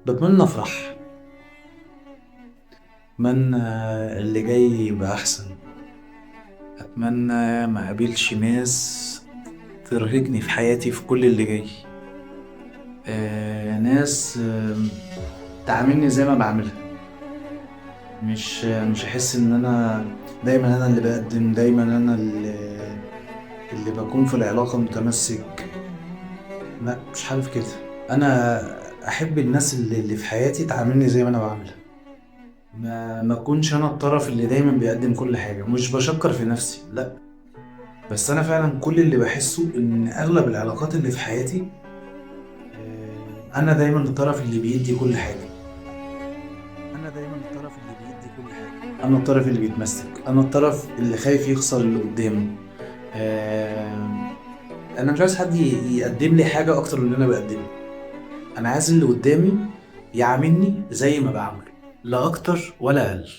بتمنى افرح. اتمنى اللي جاي يبقى احسن. اتمنى ما اقابلش ناس ترهقني في حياتي في كل اللي جاي. ناس تعاملني زي ما بعملها. مش احس ان انا دايما انا اللي بقدم، دايما انا اللي بكون في العلاقة متمسك. لا، مش حابب كده. انا احب الناس اللي في حياتي تعاملني زي ما انا بعملها. ما اكونش انا الطرف اللي دايما بيقدم كل حاجة. مش بشكر في نفسي، لا. بس انا فعلا كل اللي بحسه ان اغلب العلاقات اللي في حياتي، انا دايما الطرف اللي بيدي كل حاجة. انا دايما الطرف اللي بيدي كل حاجة. انا الطرف اللي بيتمسك، انا الطرف اللي خايف يخسر اللي قدامه. آه، انا مش عايز حد يقدم لي حاجة اكتر من اللي انا بقدمها. انا عايز اللي قدامي يعاملني زي ما بعمل، لا اكتر ولا اقل.